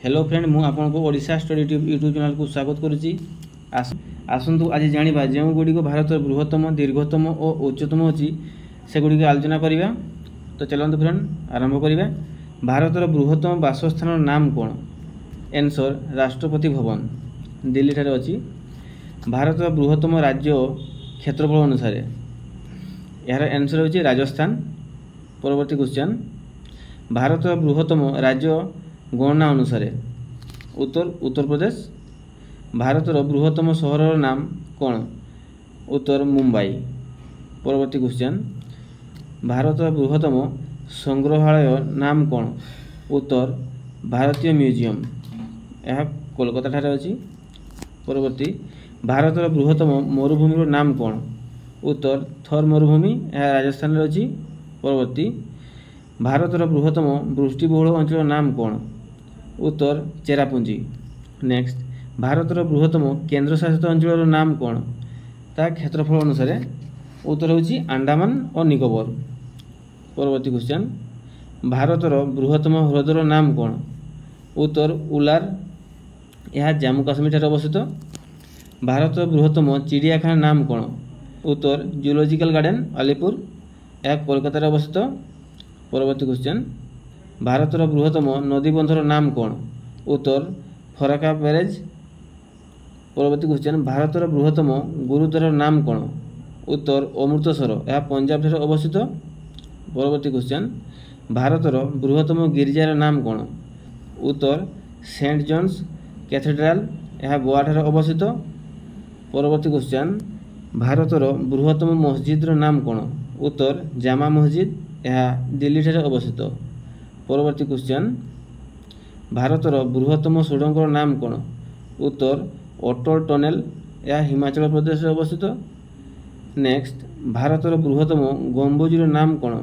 Hello friend मु आपको Odisha study YouTube channel को स्वागत करुच्ची। आसतु आज जाना जो गुड़ी भारत बृहत्तम दीर्घतम और उच्चतम अच्छी से गुड़ी आलोचना करवा। तो चलते फ्रेंड आरंभ करवा। भारत बृहत्तम बासस्थान नाम कौन? एनसर राष्ट्रपति भवन दिल्ली ठारे अच्छी। भारत बृहत्तम राज्य क्षेत्रफल अनुसार यार एनसर हो राजस्थान। परवर्ती क्वेश्चन भारत बृहत्तम राज्य गणना अनुसार उत्तर प्रदेश। भारत बृहत्तम सहर नाम कौन? उत्तर मुंबई। परवर्ती क्वेश्चन भारत बृहत्तम संग्रहालय नाम कौन? उत्तर भारतीय म्यूजियम यह कोलकाता ठारे अच्छी। परवर्ती भारत बृहत्तम मरुभूमि नाम कौन? उत्तर थर मरुभूमि यह राजस्थान अच्छी। परवर्ती भारत बृहत्तम वृष्टिबहुल अंचल नाम कौन? उत्तर चेरापुंजी। नेक्स्ट भारत बृहत्तम केन्द्रशासित अंचल नाम कौन? ता क्षेत्रफल अनुसार उत्तर होची अंडमान और निकोबर। परवर्ती क्वेश्चन भारत बृहत्तम ह्रदर नाम कौन? उत्तर उलार यह जम्मू काश्मीर ठारे अवस्थित। भारत बृहत्तम चिड़ियाखाना नाम कौन? उत्तर जूलॉजिकल गार्डन अलीपुर यह कोलकाता अवस्थित। परवर्ती क्वेश्चन भारत बृहत्तम नदीबंधर नाम कौन? उत्तर फराका बैरेज। परवर्ती क्वेश्चन भारत बृहत्तम गुरुद्वार नाम कौन? उत्तर अमृतसर यह पंजाब ठारे अवस्थित। परवर्ती क्वेश्चन भारत बृहत्तम गिरिजार नाम कौन? उत्तर सेंट जॉन्स कैथेड्राल यह गोवा ठारे अवस्थित। परवर्ती क्वेश्चन भारत बृहत्तम मस्जिद नाम कौन? उत्तर जामा मस्जिद यह दिल्ली ठारे अवस्थित। परवर्ती क्वेश्चन भारत बृहत्तम सुड़ंग नाम कौन? उत्तर अटल टनेल यह हिमाचल प्रदेश अवस्थित। नेक्स्ट भारत बृहत्तम गम्बुज नाम कौन?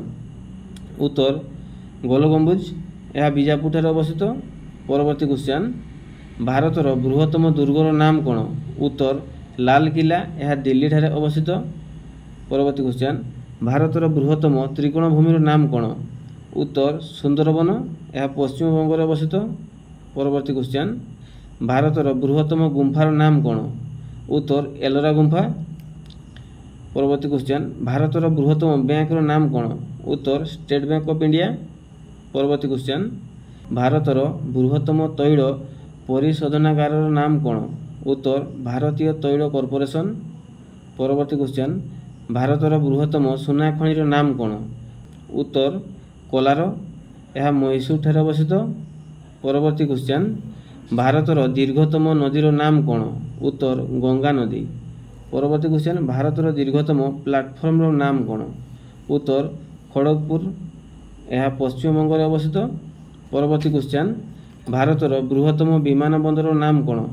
उत्तर गोल गम्बुज यह बीजापुर ठारे अवस्थित। परवर्ती क्वेश्चन भारत बृहत्तम दुर्गर नाम कौन? उत्तर लाल किला यह दिल्ली ठारे अवस्थित। परवर्ती क्वेश्चन भारत बृहत्तम त्रिकोण भूमि नाम कौन? उत्तर सुंदरबन यह पश्चिम बंग अवस्थित। परवर्ती क्वेश्चन भारत बृहत्तम गुंफार नाम कौन? उत्तर एलोरा गुंफा। परवर्ती क्वेश्चन भारत बृहत्तम बैंक नाम कौन? उत्तर स्टेट बैंक ऑफ इंडिया। परवर्ती क्वेश्चन भारत बृहत्तम तैल परिशोधनागार नाम कौन? उत्तर भारतीय तैल कॉर्पोरेशन। परवर्ती क्वेश्चन भारत बृहत्तम सुना खनिर नाम कौन? उत्तर कोलार यह मैसूर ठारे अवस्थित। परवर्ती क्वेश्चन भारत दीर्घतम नदीर नाम कौन? उत्तर गंगा नदी। परवर्ती क्वेश्चन भारत दीर्घतम प्लाटफर्म नाम कौन? उत्तर खड़गपुर यह पश्चिम बंग अवस्थित। परवर्ती क्वेश्चन भारत बृहत्तम विमान बंदर नाम कौन?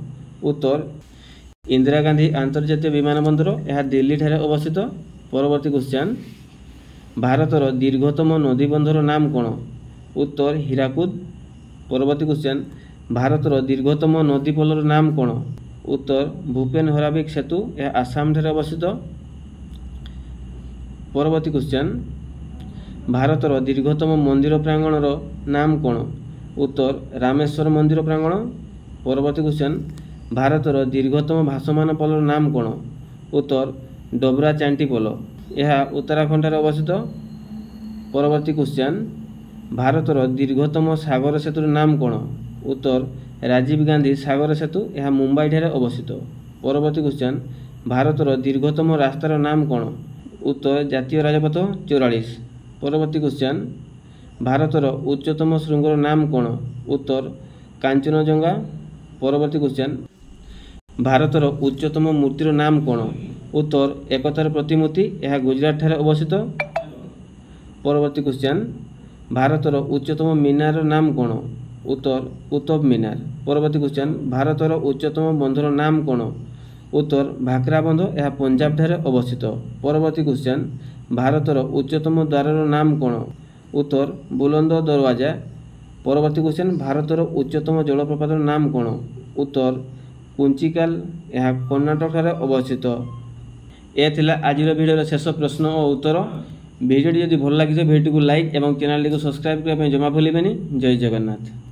उत्तर इंदिरा गांधी अंतर्जातीय विमान बंदर यह दिल्ली ठारे अवस्थित। परवर्ती क्वेश्चन भारत दीर्घतम नदी बंधर नाम कौन? उत्तर हीराकुद। परवर्ती क्वेश्चन भारत दीर्घतम नदी पोलर नाम कौन? उत्तर भूपेन हराबिक सेतु यह आसाम ठारे अवस्थित। परवर्ती क्वेश्चन भारत दीर्घतम मंदिर प्रांगणर नाम कौन? उत्तर रामेश्वर मंदिर प्रांगण। परवर्ती क्वेश्चन भारत दीर्घतम भासमान पोलर नाम कौन? उत्तर डोबरा चांटी पोल यह उत्तराखंड ठारे अवस्थित। परवर्ती क्वेश्चन भारत दीर्घतम सागर सेतुर नाम कौन? उत्तर राजीव गांधी सागर सेतु यह मुंबई ठारे अवस्थित। परवर्ती क्वेश्चन भारत दीर्घतम रास्तार नाम कौन? उत्तर जातीय राजपथ 44। परवर्ती क्वेश्चन भारत उच्चतम श्रृंगर नाम कौन? उत्तर कांचनजंगा। परवर्ती क्वेश्चन भारत उच्चतम मूर्तिर नाम कौन? उत्तर एकतार प्रतिमूर्ति यह गुजरात ठारे अवस्थित। परवर्ती क्वेश्चन भारत उच्चतम मीनार नाम कौन? उत्तर कुतुब मीनार। परवर्ती क्वेश्चन भारत उच्चतम बंधर नाम कौन? उत्तर भाकरा बंध यह पंजाब ठारे अवस्थित। परवर्ती क्वेश्चन भारत उच्चतम द्वारर नाम कौन? उत्तर बुलंद दरवाजा। परवर्ती क्वेश्चन भारत उच्चतम जलप्रपात नाम कौन? उत्तर कुंचिकाल यह कर्णाटक ठारे अवस्थित। यह थिला आजिर भिडियोर शेष प्रश्न और उत्तर। भिडियोटी जदि भल लगी भिडियो को लाइक और चैनल को सब्सक्राइब करने जमा भूलें। जय जगन्नाथ।